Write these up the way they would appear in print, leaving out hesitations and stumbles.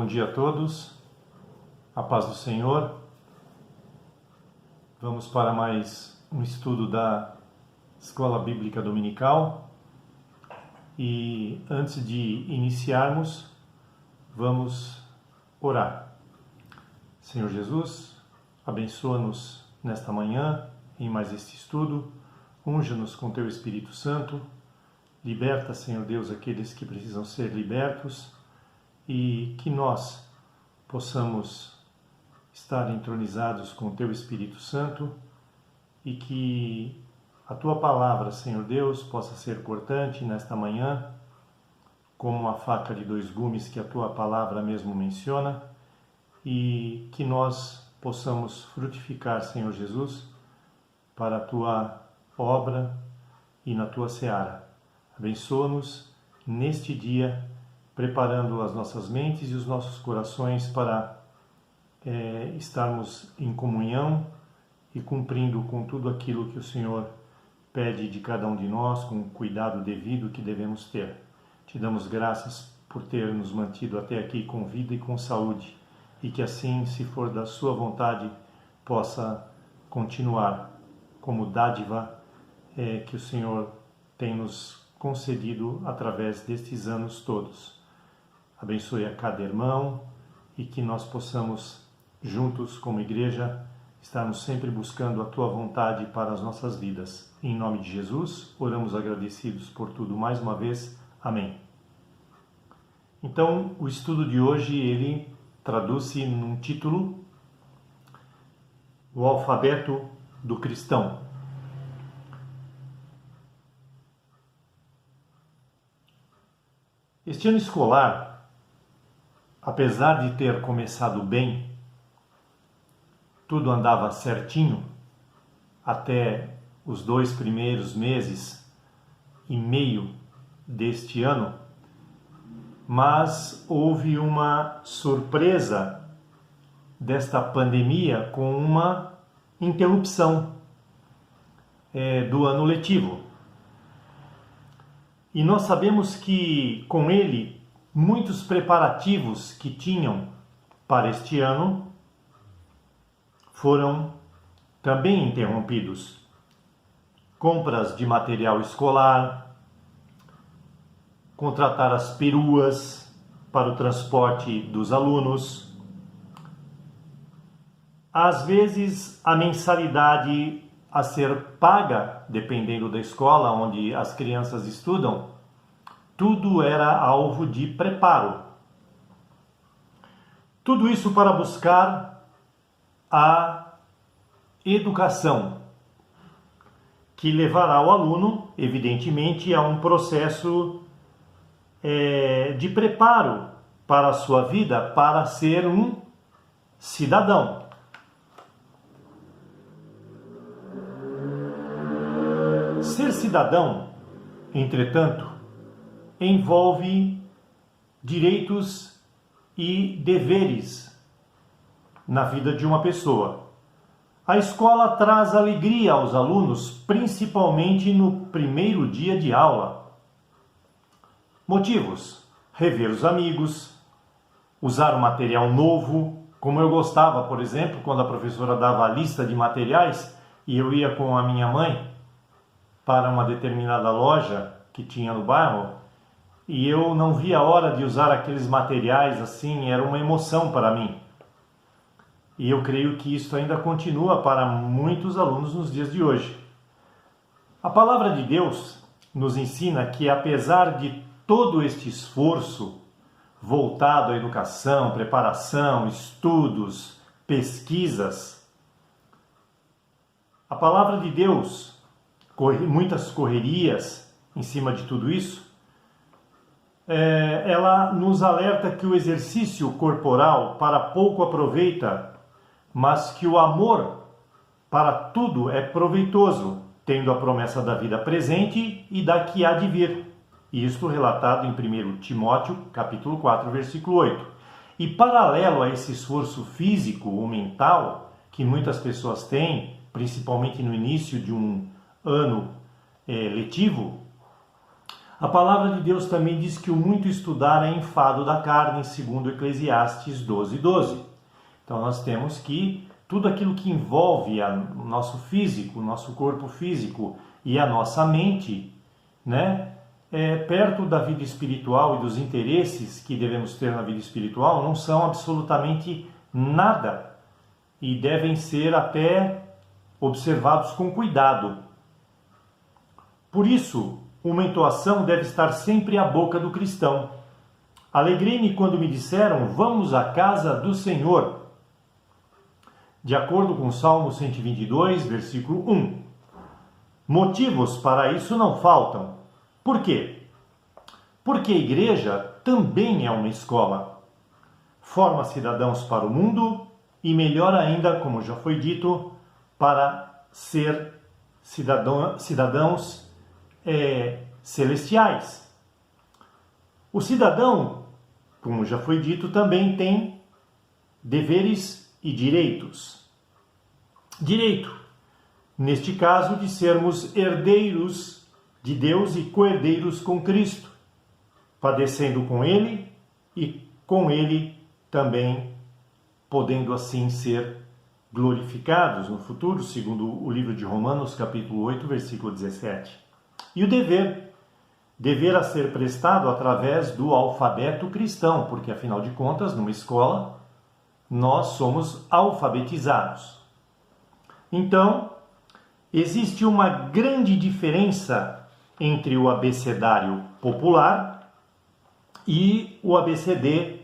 dia a todos, a paz do Senhor. Vamos para mais um estudo da Escola Bíblica Dominical e antes de iniciarmos, vamos orar. Senhor Jesus, abençoa-nos nesta manhã, em mais este estudo, unja-nos com Teu Espírito Santo, liberta, Senhor Deus, aqueles que precisam ser libertos e que nós possamos estar entronizados com o Teu Espírito Santo e que a Tua palavra, Senhor Deus, possa ser cortante nesta manhã, como uma faca de dois gumes que a Tua palavra mesmo menciona, e que nós possamos frutificar, Senhor Jesus, para a Tua obra e na Tua seara. Abençoa-nos neste dia, preparando as nossas mentes e os nossos corações para estarmos em comunhão e cumprindo com tudo aquilo que o Senhor pede de cada um de nós, com o cuidado devido que devemos ter. Te damos graças por ter nos mantido até aqui com vida e com saúde, e que assim, se for da Sua vontade, possa continuar como dádiva que o Senhor tem nos concedido através destes anos todos. Abençoe a cada irmão e que nós possamos, juntos como igreja, estarmos sempre buscando a Tua vontade para as nossas vidas. Em nome de Jesus, oramos agradecidos por tudo mais uma vez. Amém. Então, o estudo de hoje, ele traduz-se num título: O Alfabeto do Cristão. Este ano escolar, apesar de ter começado bem, tudo andava certinho até os 2 primeiros meses e meio deste ano, mas houve uma surpresa desta pandemia com uma interrupção do ano letivo. E nós sabemos que com ele muitos preparativos que tinham para este ano foram também interrompidos. Compras de material escolar, contratar as peruas para o transporte dos alunos. Às vezes a mensalidade a ser paga, dependendo da escola onde as crianças estudam, tudo era alvo de preparo. Tudo isso para buscar a educação, que levará o aluno, evidentemente, a um processo de preparo para a sua vida, para ser um cidadão. Ser cidadão, entretanto, envolve direitos e deveres na vida de uma pessoa. A escola traz alegria aos alunos, principalmente no primeiro dia de aula. Motivos: rever os amigos, usar um material novo, como eu gostava, por exemplo, quando a professora dava a lista de materiais e eu ia com a minha mãe para uma determinada loja que tinha no bairro, e eu não via a hora de usar aqueles materiais assim, era uma emoção para mim. E eu creio que isso ainda continua para muitos alunos nos dias de hoje. A palavra de Deus nos ensina que, apesar de todo este esforço voltado à educação, preparação, estudos, pesquisas, a palavra de Deus, muitas correrias em cima de tudo isso, ela nos alerta que o exercício corporal para pouco aproveita, mas que o amor para tudo é proveitoso, tendo a promessa da vida presente e da que há de vir. Isto relatado em 1 Timóteo, capítulo 4, versículo 8. E paralelo a esse esforço físico ou mental que muitas pessoas têm, principalmente no início de um ano letivo, A palavra de Deus também diz que o muito estudar é enfado da carne, segundo Eclesiastes 12:12. Então nós temos que tudo aquilo que envolve o nosso físico, o nosso corpo físico e a nossa mente, né, perto da vida espiritual e dos interesses que devemos ter na vida espiritual, não são absolutamente nada e devem ser até observados com cuidado. Por isso, uma entoação deve estar sempre à boca do cristão. Alegrei-me quando me disseram, vamos à casa do Senhor. De acordo com o Salmo 122, versículo 1. Motivos para isso não faltam. Por quê? Porque a igreja também é uma escola. Forma cidadãos para o mundo e, melhor ainda, como já foi dito, para ser cidadãos celestiais. O cidadão, como já foi dito, também tem deveres e direitos. Direito, neste caso, de sermos herdeiros de Deus e co-herdeiros com Cristo, padecendo com Ele e com Ele também podendo assim ser glorificados no futuro, segundo o livro de Romanos, capítulo 8, versículo 17. E o dever a ser prestado através do alfabeto cristão, porque afinal de contas, numa escola, nós somos alfabetizados. Então, existe uma grande diferença entre o abecedário popular e o ABCD,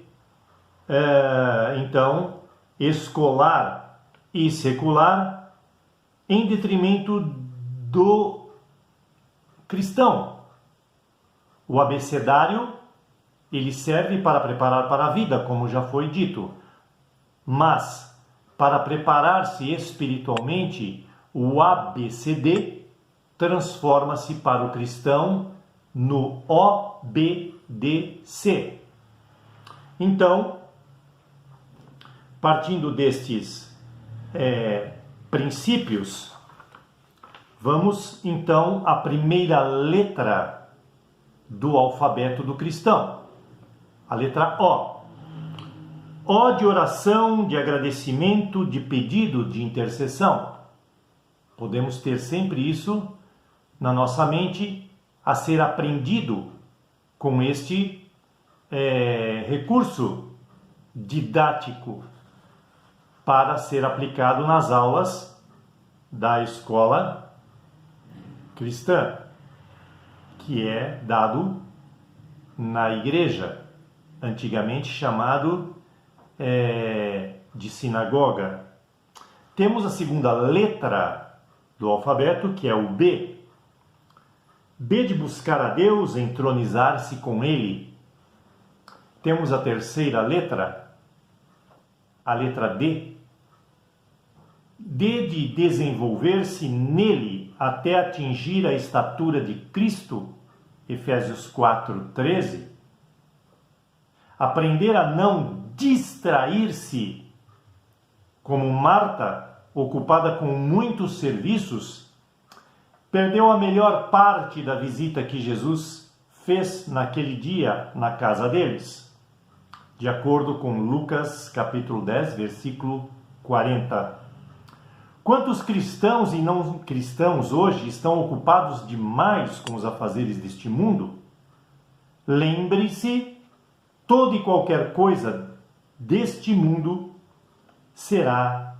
então, escolar e secular, em detrimento do cristão. O abecedário, ele serve para preparar para a vida, como já foi dito, mas para preparar-se espiritualmente, o ABCD transforma-se para o cristão no OBDC. Então, partindo destes princípios, vamos então à primeira letra do alfabeto do cristão, a letra O. O de oração, de agradecimento, de pedido, de intercessão. Podemos ter sempre isso na nossa mente a ser aprendido com este recurso didático para ser aplicado nas aulas da escola cristã, que é dado na igreja, antigamente chamado de sinagoga. Temos a segunda letra do alfabeto, que é o B. B de buscar a Deus, entronizar-se com Ele. Temos a terceira letra, a letra D. D de desenvolver-se nele até atingir a estatura de Cristo, Efésios 4:13. Aprender a não distrair-se, como Marta, ocupada com muitos serviços, perdeu a melhor parte da visita que Jesus fez naquele dia na casa deles, de acordo com Lucas capítulo 10, versículo 40. Quantos cristãos e não cristãos hoje estão ocupados demais com os afazeres deste mundo? Lembre-se, toda e qualquer coisa deste mundo será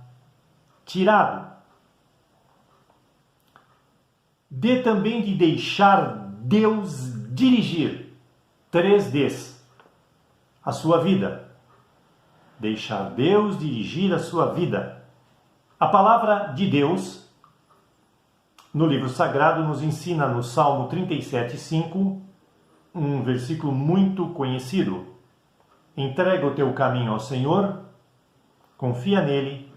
tirado. Dê também de deixar Deus dirigir, 3 Ds, a sua vida. Deixar Deus dirigir a sua vida. A palavra de Deus, no livro sagrado, nos ensina no Salmo 37:5, um versículo muito conhecido. Entrega o teu caminho ao Senhor, confia nele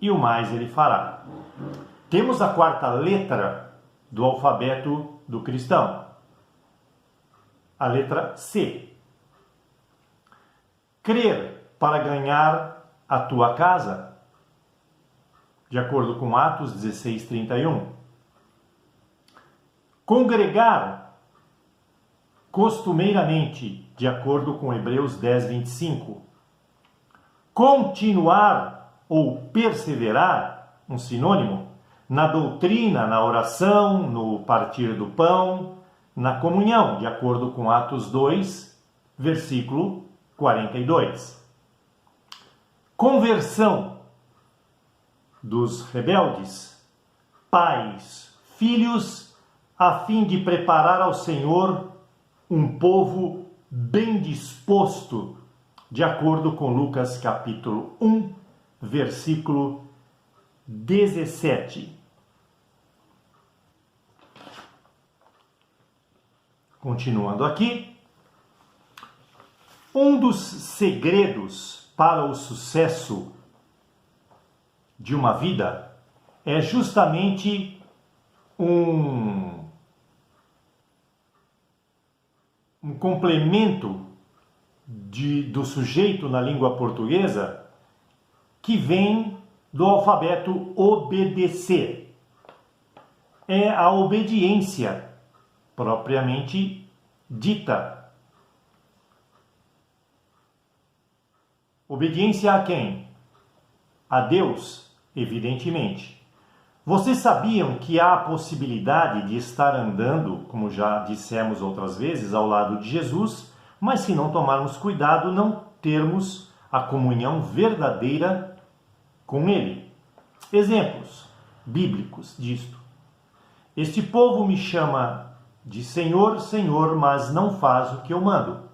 e o mais ele fará. Temos a quarta letra do alfabeto do cristão, a letra C. Crer para ganhar a tua casa, de acordo com Atos 16:31. Congregar costumeiramente, de acordo com Hebreus 10, 25. Continuar ou perseverar, um sinônimo, na doutrina, na oração, no partir do pão, na comunhão, de acordo com Atos 2, versículo 42. Conversão dos rebeldes, pais, filhos, a fim de preparar ao Senhor um povo bem disposto, de acordo com Lucas capítulo 1, versículo 17. Continuando aqui, um dos segredos para o sucesso de uma vida é justamente um complemento do sujeito na língua portuguesa que vem do alfabeto obedecer. É a obediência propriamente dita. Obediência a quem? A Deus, evidentemente. Vocês sabiam que há a possibilidade de estar andando, como já dissemos outras vezes, ao lado de Jesus, mas se não tomarmos cuidado, não termos a comunhão verdadeira com Ele. Exemplos bíblicos disto. Este povo me chama de Senhor, Senhor, mas não faz o que eu mando.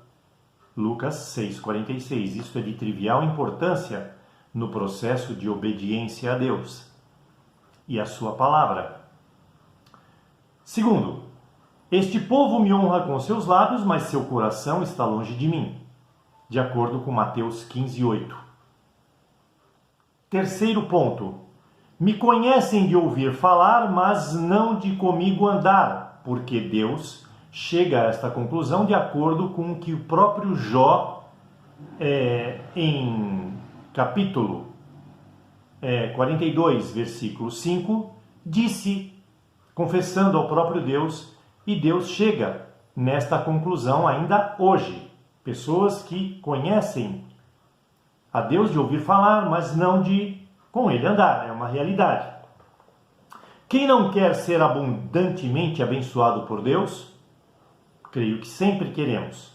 Lucas 6,46. Isto é de trivial importância no processo de obediência a Deus e a sua palavra. Segundo, este povo me honra com seus lábios, mas seu coração está longe de mim, de acordo com Mateus 15:8. Terceiro ponto, me conhecem de ouvir falar, mas não de comigo andar, porque Deus chega a esta conclusão de acordo com o que o próprio Jó, em capítulo 42, versículo 5, disse, confessando ao próprio Deus, e Deus chega nesta conclusão ainda hoje. Pessoas que conhecem a Deus de ouvir falar, mas não de com Ele andar, é uma realidade. Quem não quer ser abundantemente abençoado por Deus? Creio que sempre queremos.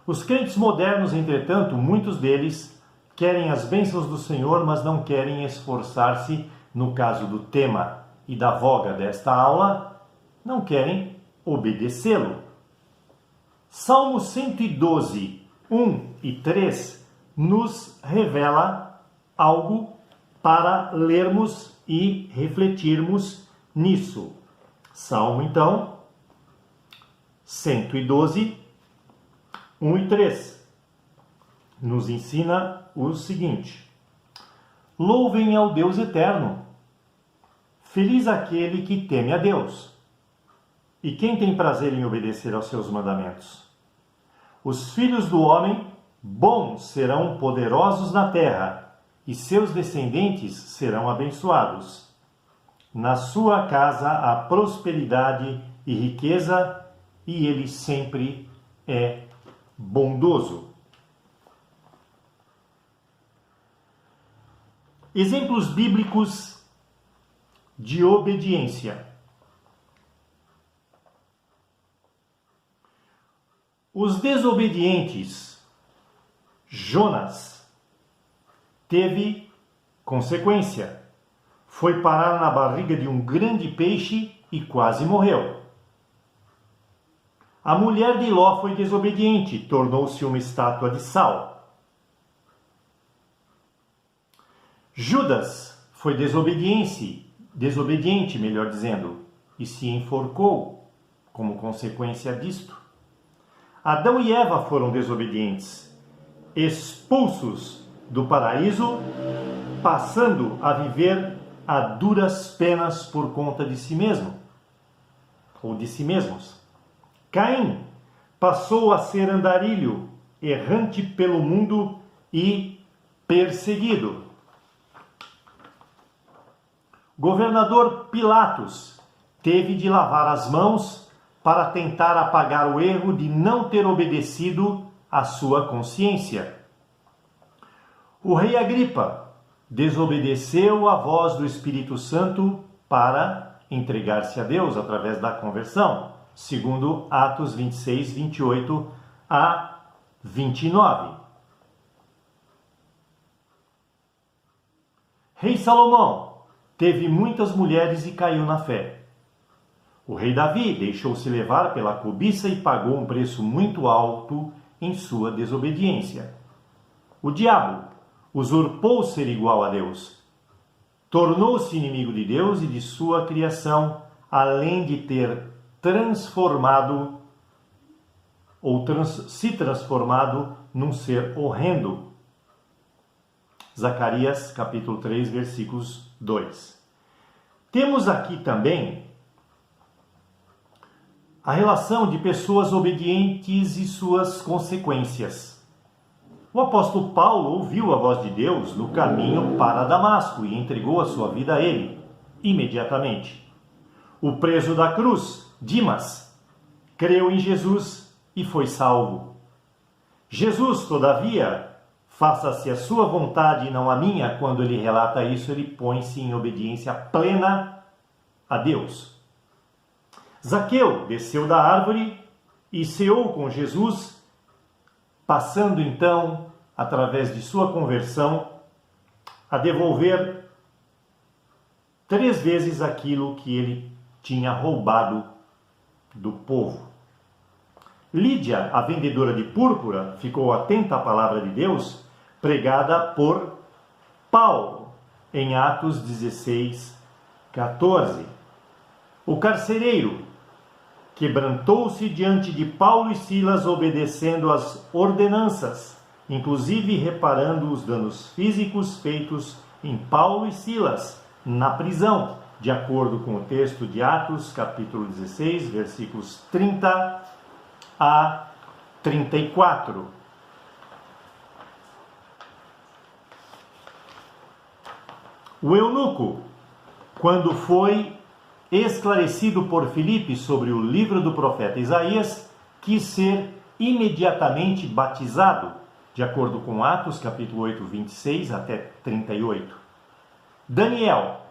Os crentes modernos, entretanto, muitos deles querem as bênçãos do Senhor, mas não querem esforçar-se, no caso do tema e da voga desta aula, não querem obedecê-lo. Salmo 112, 1 e 3 nos revela algo para lermos e refletirmos nisso. Salmo, então, 112, 1 e 3 nos ensina o seguinte: louvem ao Deus eterno, feliz aquele que teme a Deus, e quem tem prazer em obedecer aos seus mandamentos. Os filhos do homem bons serão poderosos na terra, e seus descendentes serão abençoados. Na sua casa há prosperidade e riqueza, e ele sempre é bondoso. Exemplos bíblicos de obediência. Os desobedientes, Jonas, teve consequência. Foi parar na barriga de um grande peixe e quase morreu. A mulher de Ló foi desobediente, tornou-se uma estátua de sal. Judas foi desobediente, melhor dizendo, e se enforcou como consequência disto. Adão e Eva foram desobedientes, expulsos do paraíso, passando a viver a duras penas por conta de si mesmo, ou de si mesmos. Caim passou a ser andarilho, errante pelo mundo e perseguido. Governador Pilatos teve de lavar as mãos para tentar apagar o erro de não ter obedecido à sua consciência. O rei Agripa desobedeceu à voz do Espírito Santo para entregar-se a Deus através da conversão, segundo Atos 26, 28 a 29. Rei Salomão teve muitas mulheres e caiu na fé. O rei Davi deixou-se levar pela cobiça e pagou um preço muito alto em sua desobediência. O diabo usurpou ser igual a Deus. Tornou-se inimigo de Deus e de sua criação, além de ter transformado se transformado num ser horrendo. Zacarias capítulo 3, versículos 2. Temos aqui também a relação de pessoas obedientes e suas consequências. O apóstolo Paulo ouviu a voz de Deus no caminho para Damasco e entregou a sua vida a ele, imediatamente. O preso da cruz, Dimas, creu em Jesus e foi salvo. Jesus, todavia, faça-se a sua vontade e não a minha, quando ele relata isso, ele põe-se em obediência plena a Deus. Zaqueu desceu da árvore e ceou com Jesus, passando então, através de sua conversão, a devolver 3 vezes aquilo que ele tinha roubado do povo. Lídia, a vendedora de púrpura, ficou atenta à palavra de Deus, pregada por Paulo, em Atos 16, 14. O carcereiro quebrantou-se diante de Paulo e Silas, obedecendo às ordenanças, inclusive reparando os danos físicos feitos em Paulo e Silas na prisão, de acordo com o texto de Atos, capítulo 16, versículos 30 a 34. O eunuco, quando foi esclarecido por Filipe sobre o livro do profeta Isaías, quis ser imediatamente batizado, de acordo com Atos, capítulo 8, 26 até 38. Daniel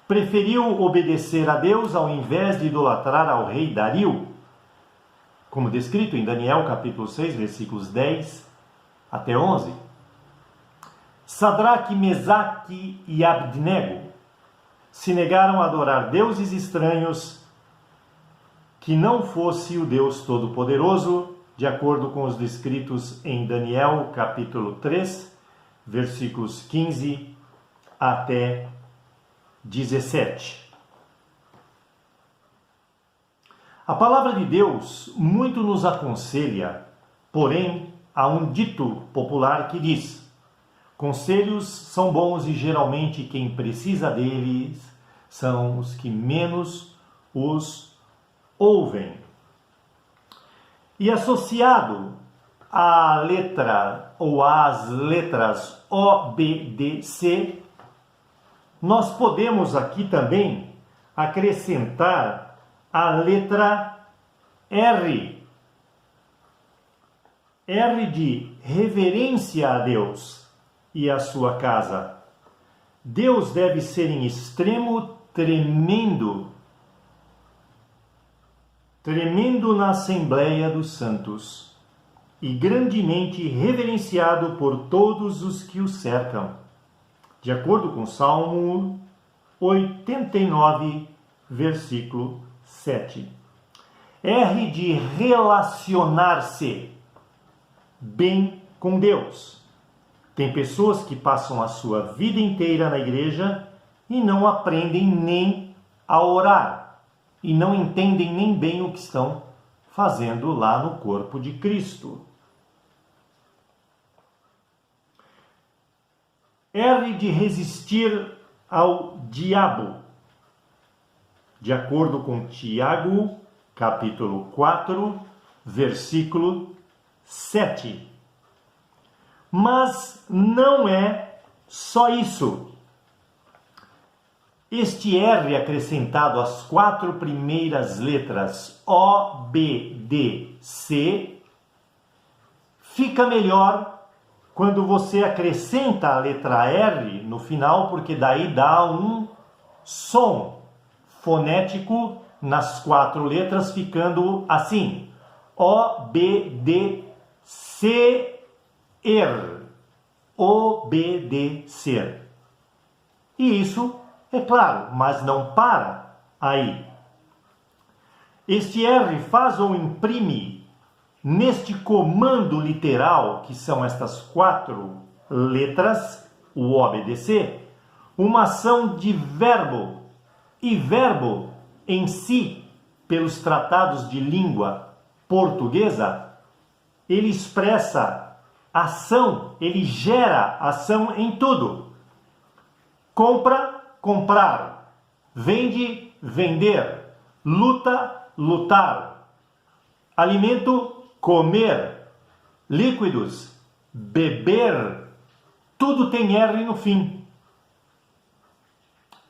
preferiu obedecer a Deus ao invés de idolatrar ao rei Dario, como descrito em Daniel, capítulo 6, versículos 10 até 11. Sadraque, Mesaque e Abdnego se negaram a adorar deuses estranhos que não fosse o Deus Todo-Poderoso, de acordo com os descritos em Daniel, capítulo 3, versículos 15 até 17. A palavra de Deus muito nos aconselha, porém, há um dito popular que diz: conselhos são bons e geralmente quem precisa deles são os que menos os ouvem. E associado à letra ou às letras O, B, D, C, nós podemos aqui também acrescentar a letra R. R de reverência a Deus e a sua casa. Deus deve ser em extremo tremendo na Assembleia dos Santos e grandemente reverenciado por todos os que o cercam, de acordo com Salmo 89, versículo 7. R de relacionar-se bem com Deus. Tem pessoas que passam a sua vida inteira na igreja e não aprendem nem a orar e não entendem nem bem o que estão fazendo lá no corpo de Cristo. R de resistir ao diabo, de acordo com Tiago, capítulo 4, versículo 7. Mas não é só isso. Este R acrescentado às 4 primeiras letras O, B, D, C fica melhor quando você acrescenta a letra R no final, porque daí dá um som fonético nas 4 letras, ficando assim: O, B, D, C, R. Obedecer. E isso é claro, mas não para aí. Este R faz ou imprime neste comando literal, que são estas 4 letras, o obedecer, uma ação de verbo. E verbo em si, pelos tratados de língua portuguesa, ele expressa ação, ele gera ação em tudo. Compra, comprar. Vende, vender. Luta, lutar. Alimento, comer. Líquidos, beber. Tudo tem R no fim.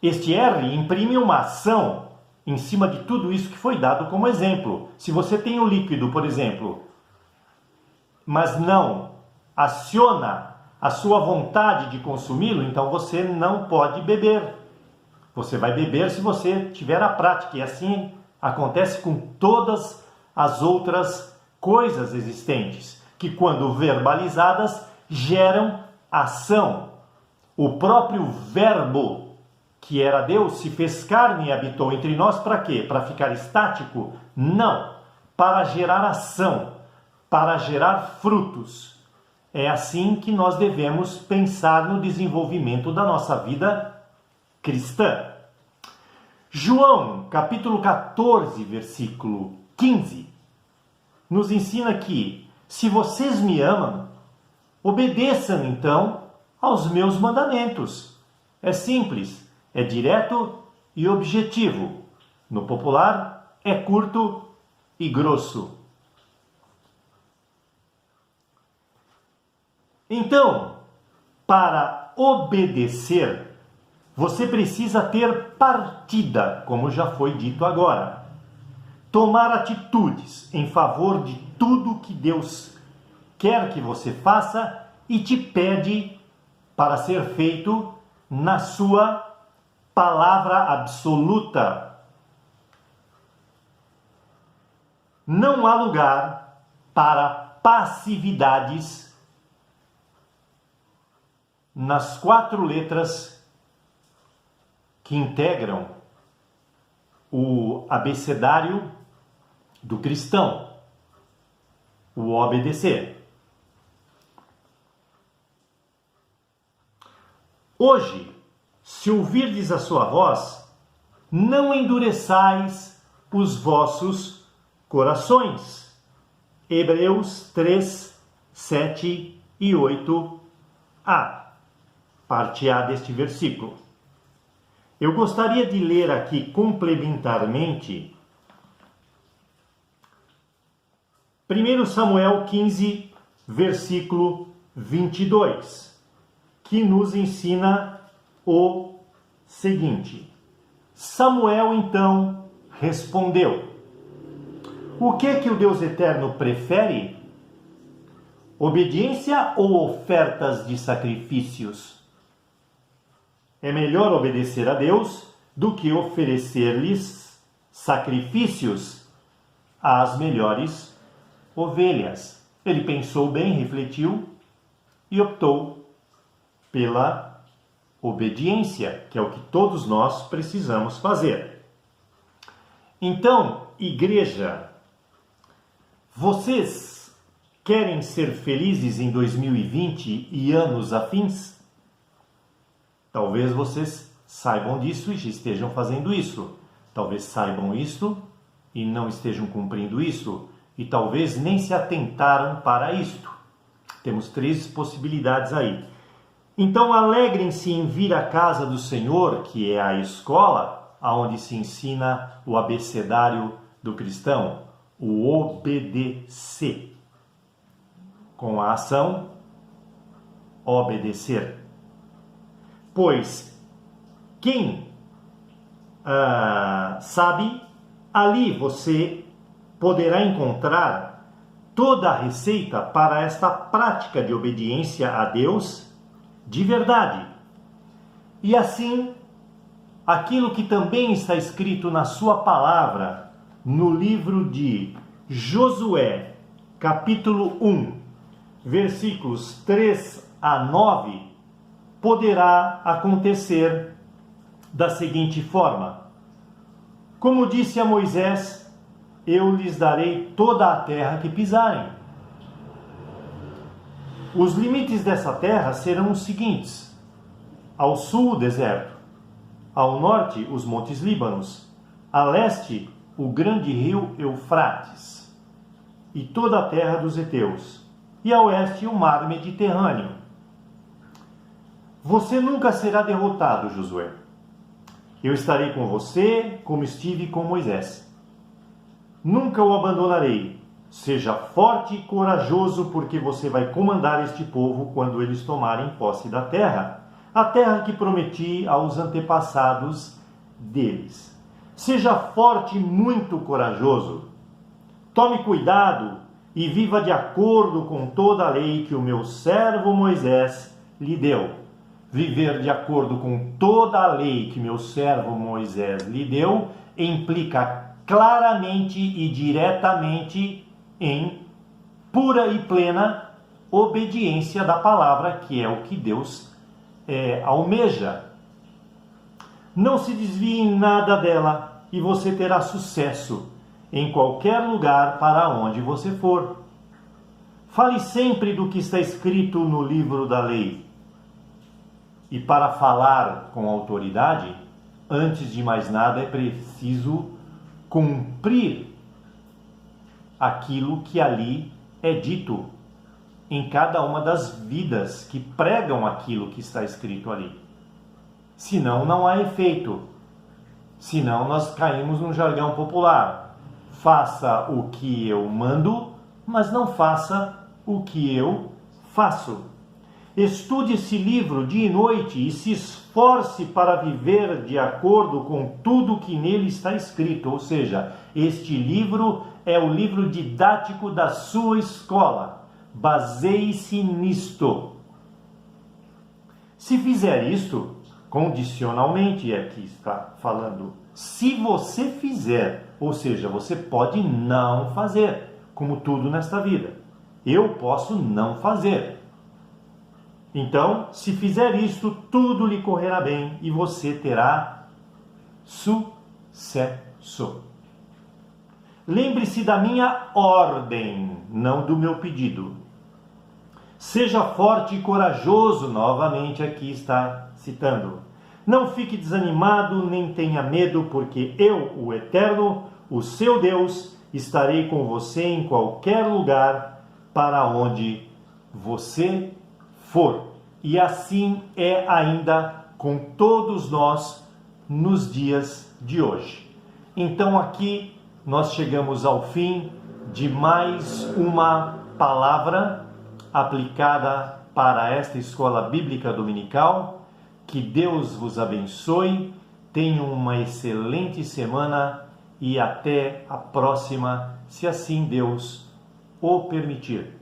Este R imprime uma ação em cima de tudo isso que foi dado como exemplo. Se você tem um líquido, por exemplo, mas não aciona a sua vontade de consumi-lo, então você não pode beber. Você vai beber se você tiver a prática, e assim acontece com todas as outras coisas existentes, que quando verbalizadas geram ação. O próprio verbo, que era Deus, se fez carne e habitou entre nós, para quê? Para ficar estático? Não, para gerar ação, para gerar frutos. É assim que nós devemos pensar no desenvolvimento da nossa vida cristã. João, capítulo 14, versículo 15, nos ensina que, se vocês me amam, obedeçam então aos meus mandamentos. É simples, é direto e objetivo. No popular, é curto e grosso. Então, para obedecer, você precisa ter partida, como já foi dito agora. Tomar atitudes em favor de tudo que Deus quer que você faça e te pede para ser feito na sua palavra absoluta. Não há lugar para passividades nas 4 letras que integram o abecedário do cristão, o obedecer. Hoje, se ouvirdes a sua voz, não endureçais os vossos corações. Hebreus 3, 7 e 8a. Parte A deste versículo. Eu gostaria de ler aqui complementarmente 1 Samuel 15, versículo 22, que nos ensina o seguinte: Samuel então respondeu: o que o Deus Eterno prefere? Obediência ou ofertas de sacrifícios? É melhor obedecer a Deus do que oferecer-lhes sacrifícios às melhores ovelhas. Ele pensou bem, refletiu e optou pela obediência, que é o que todos nós precisamos fazer. Então, igreja, vocês querem ser felizes em 2020 e anos afins? Talvez vocês saibam disso e já estejam fazendo isso. Talvez saibam isso e não estejam cumprindo isso. E talvez nem se atentaram para isto. Temos 3 possibilidades aí. Então alegrem-se em vir à casa do Senhor, que é a escola, onde se ensina o abecedário do cristão, o obedecer. Com a ação, obedecer. Pois quem sabe, ali você poderá encontrar toda a receita para esta prática de obediência a Deus de verdade. E assim, aquilo que também está escrito na sua palavra, no livro de Josué, capítulo 1, versículos 3 a 9, poderá acontecer da seguinte forma: como disse a Moisés, eu lhes darei toda a terra que pisarem. Os limites dessa terra serão os seguintes: ao sul, o deserto; ao norte, os montes Líbanos; a leste, o grande rio Eufrates, e toda a terra dos heteus; e a oeste, o mar Mediterrâneo. Você nunca será derrotado, Josué. Eu estarei com você, como estive com Moisés. Nunca o abandonarei. Seja forte e corajoso, porque você vai comandar este povo quando eles tomarem posse da terra, a terra que prometi aos antepassados deles. Seja forte e muito corajoso. Tome cuidado e viva de acordo com toda a lei que o meu servo Moisés lhe deu. Viver de acordo com toda a lei que meu servo Moisés lhe deu implica claramente e diretamente em pura e plena obediência da palavra, que é o que Deus almeja. Não se desvie em nada dela e você terá sucesso em qualquer lugar para onde você for. Fale sempre do que está escrito no livro da lei. E para falar com autoridade, antes de mais nada é preciso cumprir aquilo que ali é dito em cada uma das vidas que pregam aquilo que está escrito ali. Senão não há efeito. Senão nós caímos num jargão popular: faça o que eu mando, mas não faça o que eu faço. Estude esse livro dia e noite e se esforce para viver de acordo com tudo que nele está escrito. Ou seja, este livro é o livro didático da sua escola. Baseie-se nisto. Se fizer isto, condicionalmente, aqui está falando, se você fizer, ou seja, você pode não fazer, como tudo nesta vida. Eu posso não fazer. Então, se fizer isto, tudo lhe correrá bem e você terá sucesso. Lembre-se da minha ordem, não do meu pedido. Seja forte e corajoso, novamente aqui está citando. Não fique desanimado, nem tenha medo, porque eu, o Eterno, o seu Deus, estarei com você em qualquer lugar para onde você for. E assim é ainda com todos nós nos dias de hoje. Então aqui nós chegamos ao fim de mais uma palavra aplicada para esta escola bíblica dominical. Que Deus vos abençoe, tenham uma excelente semana e até a próxima, se assim Deus o permitir.